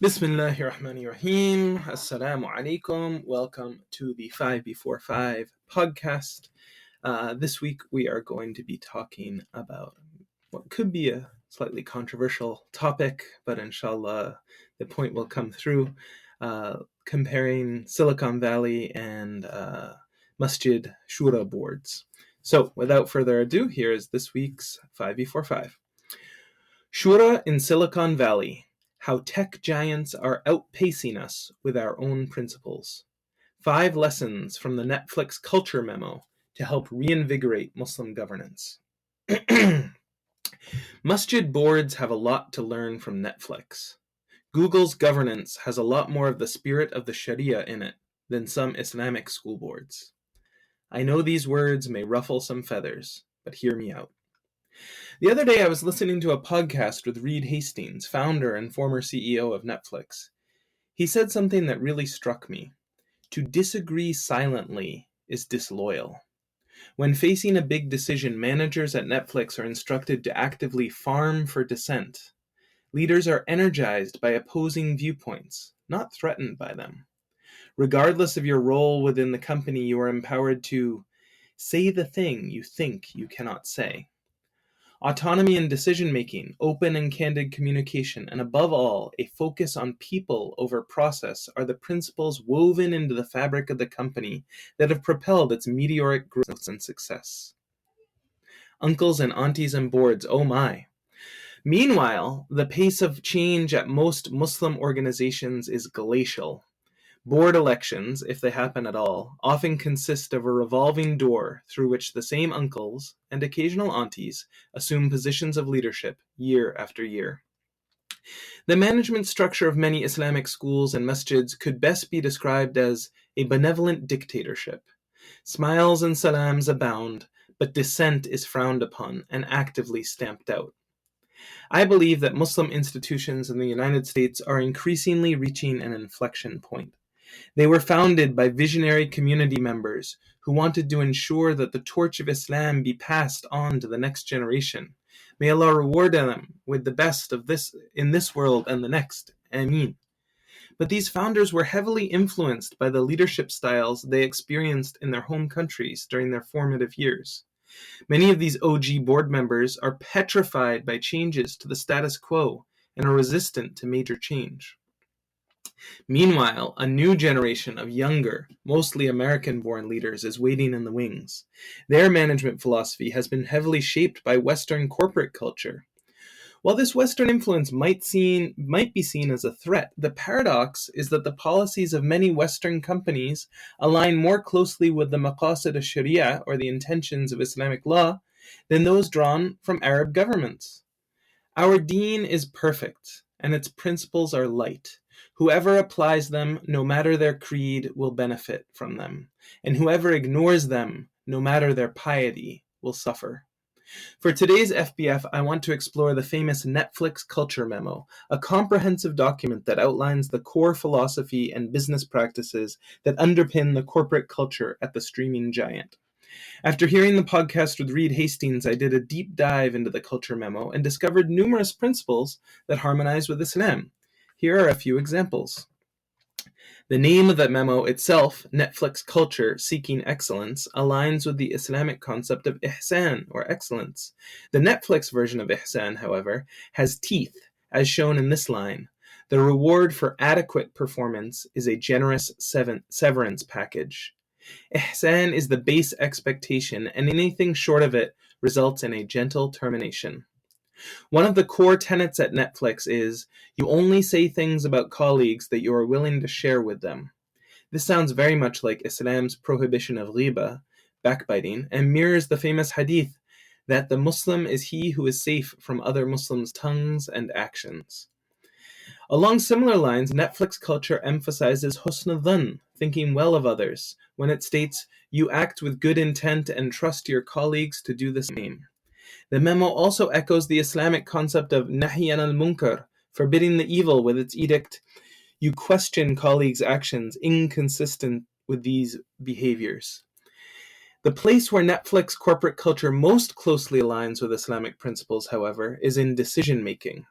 Bismillahirrahmanirrahim. Assalamu alaikum. Welcome to the 5 Before 5 podcast. This week we are going to be talking about what could be a slightly controversial topic, but inshallah the point will come through, comparing Silicon Valley and Masjid Shura boards. So without further ado, here is this week's 5 Before 5. Shura in Silicon Valley. How tech giants are outpacing us with our own principles. 5 lessons from the Netflix culture memo to help reinvigorate Muslim governance. Masjid boards have a lot to learn from Netflix. Google's governance has a lot more of the spirit of the shari'a in it than some Islamic school boards. I know these words may ruffle some feathers, but hear me out. The other day I was listening to a podcast with Reed Hastings, founder and former CEO of Netflix. He said something that really struck me. To disagree silently is disloyal. When facing a big decision, managers at Netflix are instructed to actively farm for dissent. Leaders are energized by opposing viewpoints, not threatened by them. Regardless of your role within the company, you are empowered to say the thing you think you cannot say. Autonomy in decision-making, open and candid communication, and above all, a focus on people over process are the principles woven into the fabric of the company that have propelled its meteoric growth and success. Uncles and aunties and boards, oh my. Meanwhile, the pace of change at most Muslim organizations is glacial. Board elections, if they happen at all, often consist of a revolving door through which the same uncles and occasional aunties assume positions of leadership year after year. The management structure of many Islamic schools and masjids could best be described as a benevolent dictatorship. Smiles and salams abound, but dissent is frowned upon and actively stamped out. I believe that Muslim institutions in the United States are increasingly reaching an inflection point. They were founded by visionary community members who wanted to ensure that the torch of Islam be passed on to the next generation. May Allah reward them with the best of this in this world and the next. Ameen. But these founders were heavily influenced by the leadership styles they experienced in their home countries during their formative years. Many of these OG board members are petrified by changes to the status quo and are resistant to major change. Meanwhile, a new generation of younger, mostly American-born leaders is waiting in the wings. Their management philosophy has been heavily shaped by Western corporate culture. While this Western influence might be seen as a threat, the paradox is that the policies of many Western companies align more closely with the maqasid of shari'a, or the intentions of Islamic law, than those drawn from Arab governments. Our deen is perfect, and its principles are light. Whoever applies them, no matter their creed, will benefit from them, and whoever ignores them, no matter their piety, will suffer. For today's FBF, I want to explore the famous Netflix Culture Memo, a comprehensive document that outlines the core philosophy and business practices that underpin the corporate culture at the streaming giant. After hearing the podcast with Reed Hastings, I did a deep dive into the Culture Memo and discovered numerous principles that harmonize with Islam. Here are a few examples. The name of the memo itself, Netflix Culture Seeking Excellence, aligns with the Islamic concept of ihsan, or excellence. The Netflix version of ihsan, however, has teeth, as shown in this line. The reward for adequate performance is a generous severance package. Ihsan is the base expectation, and anything short of it results in a gentle termination. One of the core tenets at Netflix is, you only say things about colleagues that you are willing to share with them. This sounds very much like Islam's prohibition of ghiba, backbiting, and mirrors the famous hadith that the Muslim is he who is safe from other Muslims' tongues and actions. Along similar lines, Netflix culture emphasizes husn dhann, thinking well of others, when it states, you act with good intent and trust your colleagues to do the same. The memo also echoes the Islamic concept of nahy anil munkar, forbidding the evil, with its edict, you question colleagues' actions inconsistent with these behaviors. The place where Netflix corporate culture most closely aligns with Islamic principles, however, is in decision-making.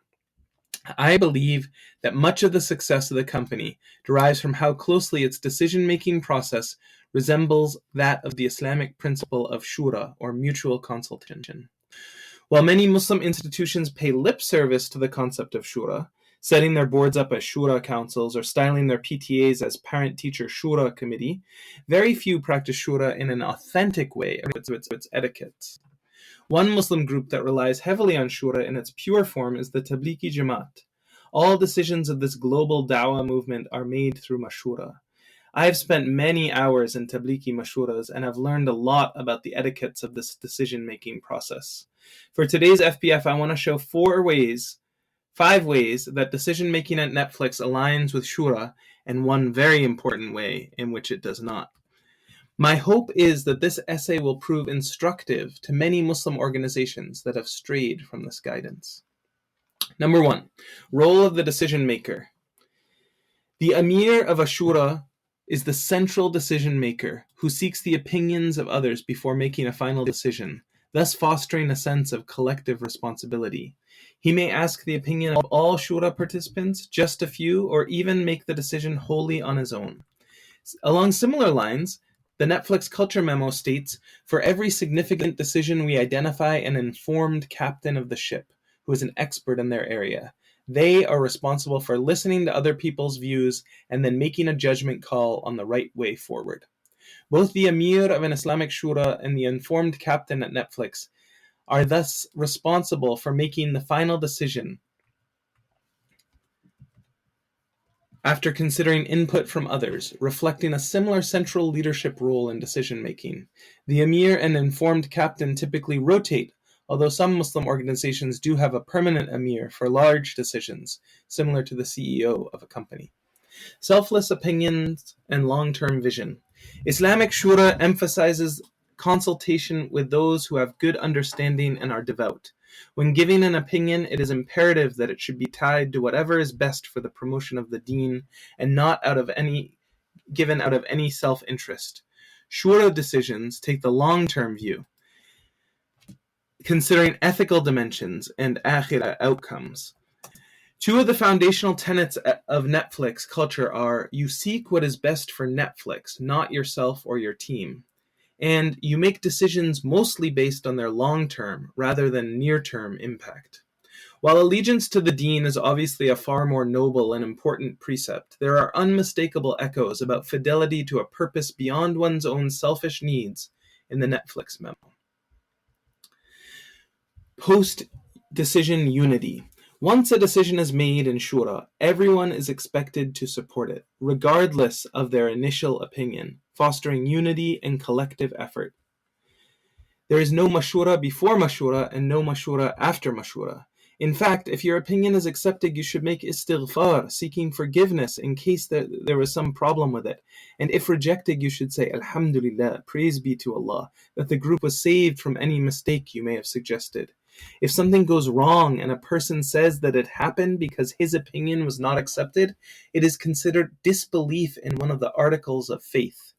I believe that much of the success of the company derives from how closely its decision-making process resembles that of the Islamic principle of Shura, or mutual consultation. While many Muslim institutions pay lip service to the concept of Shura, setting their boards up as Shura councils or styling their PTAs as parent-teacher Shura committee, very few practice Shura in an authentic way of its etiquettes. One Muslim group that relies heavily on Shura in its pure form is the Tablighi Jamaat. All decisions of this global dawah movement are made through mashura. I have spent many hours in Tablighi mashuras and have learned a lot about the etiquettes of this decision-making process. For today's FPF, I want to show 5 ways that decision-making at Netflix aligns with Shura, and one very important way in which it does not. My hope is that this essay will prove instructive to many Muslim organizations that have strayed from this guidance. Number 1, role of the decision maker. The Amir of a Shura is the central decision maker who seeks the opinions of others before making a final decision, thus fostering a sense of collective responsibility. He may ask the opinion of all Shura participants, just a few, or even make the decision wholly on his own. Along similar lines, the Netflix Culture Memo states, for every significant decision we identify an informed captain of the ship, who is an expert in their area. They are responsible for listening to other people's views and then making a judgment call on the right way forward. Both the Amir of an Islamic Shura and the informed captain at Netflix are thus responsible for making the final decision after considering input from others, reflecting a similar central leadership role in decision-making. The Amir and informed captain typically rotate, although some Muslim organizations do have a permanent Amir for large decisions, similar to the CEO of a company. Selfless opinions and long-term vision. Islamic Shura emphasizes consultation with those who have good understanding and are devout. When giving an opinion, it is imperative that it should be tied to whatever is best for the promotion of the deen and not given out of any self-interest. Shura decisions take the long-term view, considering ethical dimensions and akhirah outcomes. 2 of the foundational tenets of Netflix culture are, you seek what is best for Netflix, not yourself or your team. And you make decisions mostly based on their long-term rather than near-term impact. While allegiance to the deen is obviously a far more noble and important precept, there are unmistakable echoes about fidelity to a purpose beyond one's own selfish needs in the Netflix memo. Post-decision unity. Once a decision is made in Shura, everyone is expected to support it, regardless of their initial opinion, fostering unity and collective effort. There is no mashura before mashura and no mashura after mashura. In fact, if your opinion is accepted, you should make istighfar, seeking forgiveness in case there was some problem with it. And if rejected, you should say, Alhamdulillah, praise be to Allah, that the group was saved from any mistake you may have suggested. If something goes wrong and a person says that it happened because his opinion was not accepted, it is considered disbelief in one of the articles of faith.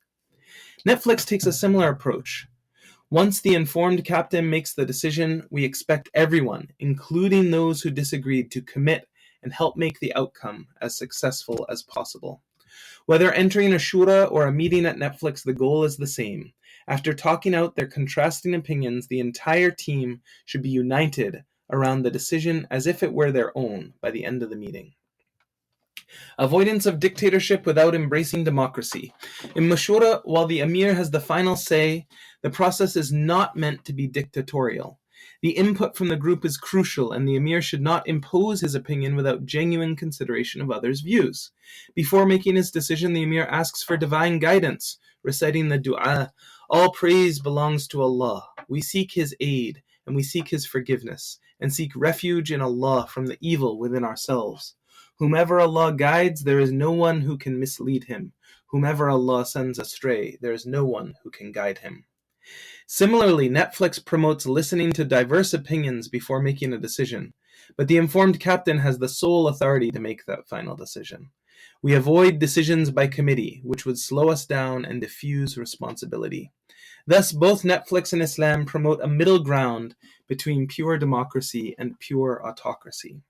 Netflix takes a similar approach. Once the informed captain makes the decision, we expect everyone, including those who disagreed, to commit and help make the outcome as successful as possible. Whether entering a shura or a meeting at Netflix, the goal is the same. After talking out their contrasting opinions, the entire team should be united around the decision as if it were their own by the end of the meeting. Avoidance of dictatorship without embracing democracy. In Mashura, while the Amir has the final say, the process is not meant to be dictatorial. The input from the group is crucial, and the Amir should not impose his opinion without genuine consideration of others' views. Before making his decision, the Amir asks for divine guidance, reciting the dua, all praise belongs to Allah. We seek His aid, and we seek His forgiveness, and seek refuge in Allah from the evil within ourselves. Whomever Allah guides, there is no one who can mislead him. Whomever Allah sends astray, there is no one who can guide him. Similarly, Netflix promotes listening to diverse opinions before making a decision, but the informed captain has the sole authority to make that final decision. We avoid decisions by committee, which would slow us down and diffuse responsibility. Thus, both Netflix and Islam promote a middle ground between pure democracy and pure autocracy.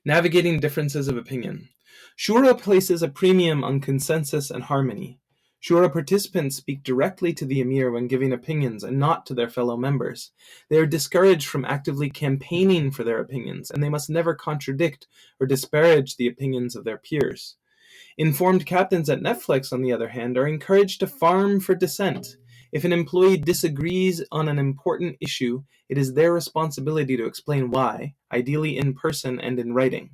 Navigating differences of opinion. Shura places a premium on consensus and harmony. Shura participants speak directly to the emir when giving opinions and not to their fellow members. They are discouraged from actively campaigning for their opinions, and they must never contradict or disparage the opinions of their peers. Informed captains at Netflix, on the other hand, are encouraged to farm for dissent. If an employee disagrees on an important issue, it is their responsibility to explain why, ideally in person and in writing.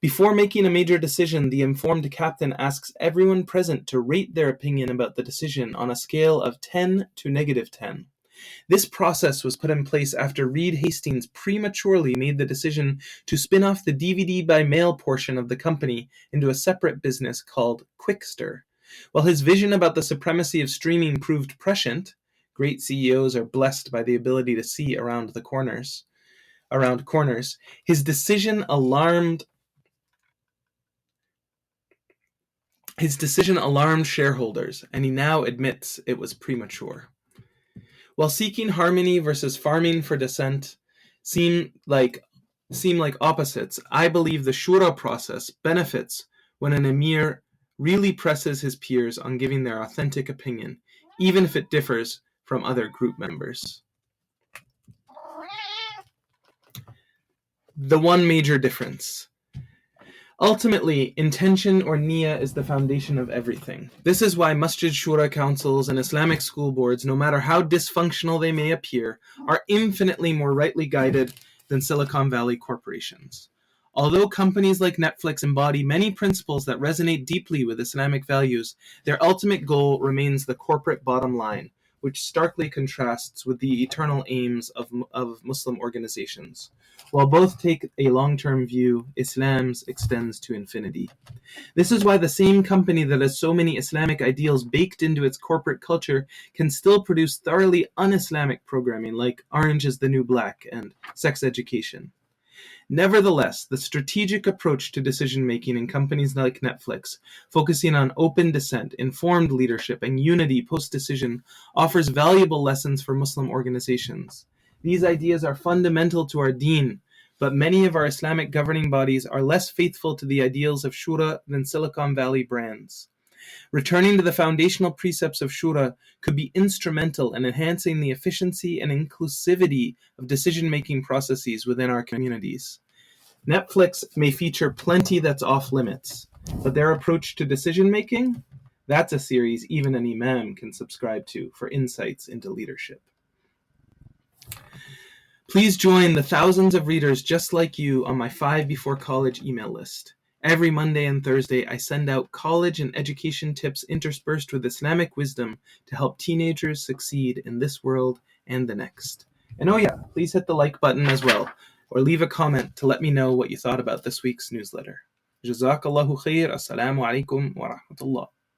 Before making a major decision, the informed captain asks everyone present to rate their opinion about the decision on a scale of 10 to -10. This process was put in place after Reed Hastings prematurely made the decision to spin off the DVD by mail portion of the company into a separate business called Quickster. While his vision about the supremacy of streaming proved prescient, great CEOs are blessed by the ability to see around corners. His decision alarmed shareholders, and he now admits it was premature. While seeking harmony versus farming for dissent seem like opposites, I believe the Shura process benefits when an emir really presses his peers on giving their authentic opinion, even if it differs from other group members. The one major difference. Ultimately, intention or niyyah is the foundation of everything. This is why Masjid Shura councils and Islamic school boards, no matter how dysfunctional they may appear, are infinitely more rightly guided than Silicon Valley corporations. Although companies like Netflix embody many principles that resonate deeply with Islamic values, their ultimate goal remains the corporate bottom line, which starkly contrasts with the eternal aims of Muslim organizations. While both take a long-term view, Islam's extends to infinity. This is why the same company that has so many Islamic ideals baked into its corporate culture can still produce thoroughly un-Islamic programming like Orange is the New Black and sex education. Nevertheless, the strategic approach to decision-making in companies like Netflix, focusing on open dissent, informed leadership, and unity post-decision, offers valuable lessons for Muslim organizations. These ideas are fundamental to our deen, but many of our Islamic governing bodies are less faithful to the ideals of Shura than Silicon Valley brands. Returning to the foundational precepts of Shura could be instrumental in enhancing the efficiency and inclusivity of decision-making processes within our communities. Netflix may feature plenty that's off limits, but their approach to decision-making, that's a series even an imam can subscribe to for insights into leadership. Please join the thousands of readers just like you on my 5 Before College email list. Every Monday and Thursday, I send out college and education tips interspersed with Islamic wisdom to help teenagers succeed in this world and the next. And oh yeah, please hit the like button as well, or leave a comment to let me know what you thought about this week's newsletter. Jazakallahu khair. Assalamu alaikum wa rahmatullah.